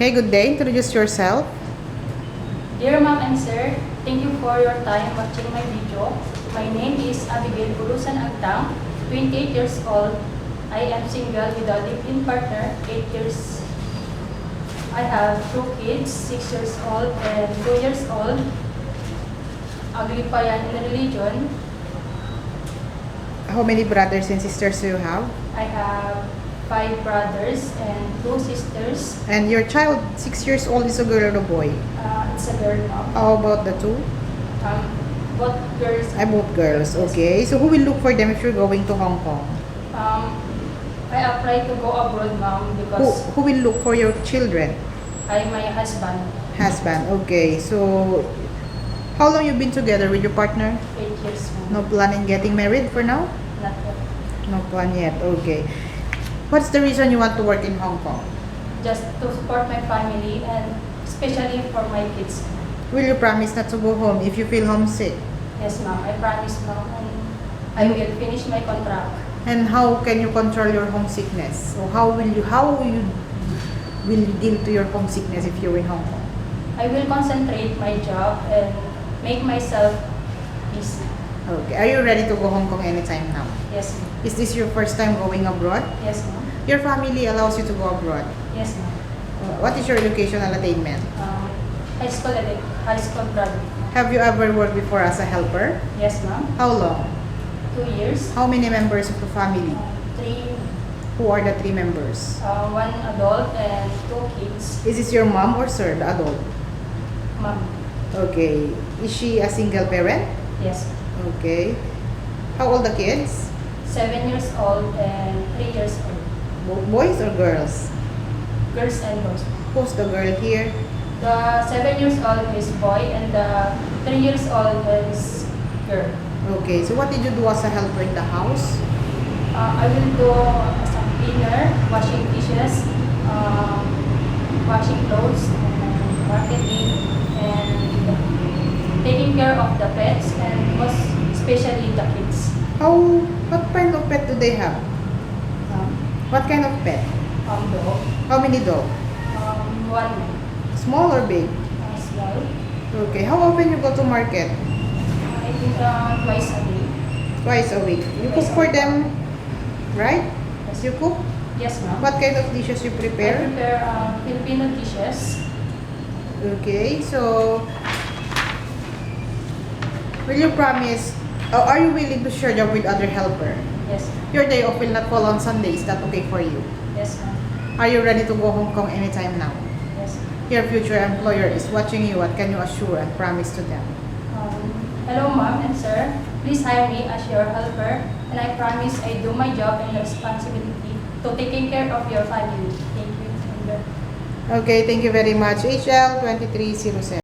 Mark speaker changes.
Speaker 1: Okay, good day. Introduce yourself.
Speaker 2: Dear Ma'am and Sir, thank you for your time watching my video. My name is Abigail Bulusan Agtang, 28 years old. I am single with a live-in partner, 8 years. I have 2 kids, 6 years old and 2 years old. Agli pa yan in religion.
Speaker 1: How many brothers and sisters do you have?
Speaker 2: I have 5 brothers and 2 sisters.
Speaker 1: And your child, 6 years old, is a girl or a boy?
Speaker 2: It's a girl now.
Speaker 1: How about the two?
Speaker 2: Both girls.
Speaker 1: Both girls. Okay. So who will look for them if you're going to Hong Kong?
Speaker 2: I applied to go abroad, Ma'am, because
Speaker 1: Who will look for your children?
Speaker 2: my husband,
Speaker 1: Husband. Okay. So how long you been together with your partner?
Speaker 2: 8 years, Ma'am.
Speaker 1: No plan in getting married for now?
Speaker 2: Not yet.
Speaker 1: No plan yet. Okay. What's the reason you want to work in Hong Kong?
Speaker 2: Just to support my family and especially for my kids.
Speaker 1: Will you promise not to go home if you feel homesick?
Speaker 2: Yes, Ma'am. I promise, Ma'am. And I will finish my contract.
Speaker 1: And how can you control your homesickness? So how will you deal to your homesickness if you're in Hong Kong?
Speaker 2: I will concentrate my job and make myself busy.
Speaker 1: Okay. Are you ready to go Hong Kong anytime now?
Speaker 2: Yes, ma'am.
Speaker 1: Is this your first time going abroad?
Speaker 2: Yes, ma'am.
Speaker 1: Your family allows you to go abroad.
Speaker 2: Yes, ma'am.
Speaker 1: What is your educational attainment?
Speaker 2: High school graduate.
Speaker 1: Have you ever worked before as a helper?
Speaker 2: Yes, ma'am.
Speaker 1: How long?
Speaker 2: 2 years.
Speaker 1: How many members of the family?
Speaker 2: 3,
Speaker 1: Who are the 3 members?
Speaker 2: 1 adult and 2 kids.
Speaker 1: Is this your mom or sir, the adult?
Speaker 2: Ma'am.
Speaker 1: Okay. Is she a single parent?
Speaker 2: Yes.
Speaker 1: Okay. How old the kids?
Speaker 2: 7 years old and 3 years old.
Speaker 1: Boys or girls?
Speaker 2: Girls and boys.
Speaker 1: Who's the girl here?
Speaker 2: The 7 years old is boy and the 3 years old is girl.
Speaker 1: Okay. So what did you do as a helper in the house?
Speaker 2: I will do some cleaner, washing dishes, washing clothes, and marketing, and taking care of the pets, and most especially the kids.
Speaker 1: What kind of pet do they have? What kind of pet?
Speaker 2: Dog.
Speaker 1: How many dog?
Speaker 2: One
Speaker 1: Small or big?
Speaker 2: small.
Speaker 1: Okay. How often you go to market?
Speaker 2: I think twice a day.
Speaker 1: Twice a week. You cook for them, right?
Speaker 2: Yes.
Speaker 1: You cook?
Speaker 2: Yes, ma'am.
Speaker 1: What kind of dishes you
Speaker 2: I
Speaker 1: prepare?
Speaker 2: prepare Filipino dishes.
Speaker 1: Okay. So, will you promise? Are you willing to share job with other helper?
Speaker 2: Yes.
Speaker 1: Your day off will not fall on Sunday. Is that okay for you?
Speaker 2: Yes, ma'am.
Speaker 1: Are you ready to go Hong Kong anytime now?
Speaker 2: Yes.
Speaker 1: Your future employer is watching you. What can you assure and promise to them?
Speaker 2: Hello, ma'am and sir. Please hire me as your helper, and I promise I do my job and responsibility to taking care of your family. Thank you.
Speaker 1: Okay, thank you very much. HL 2307.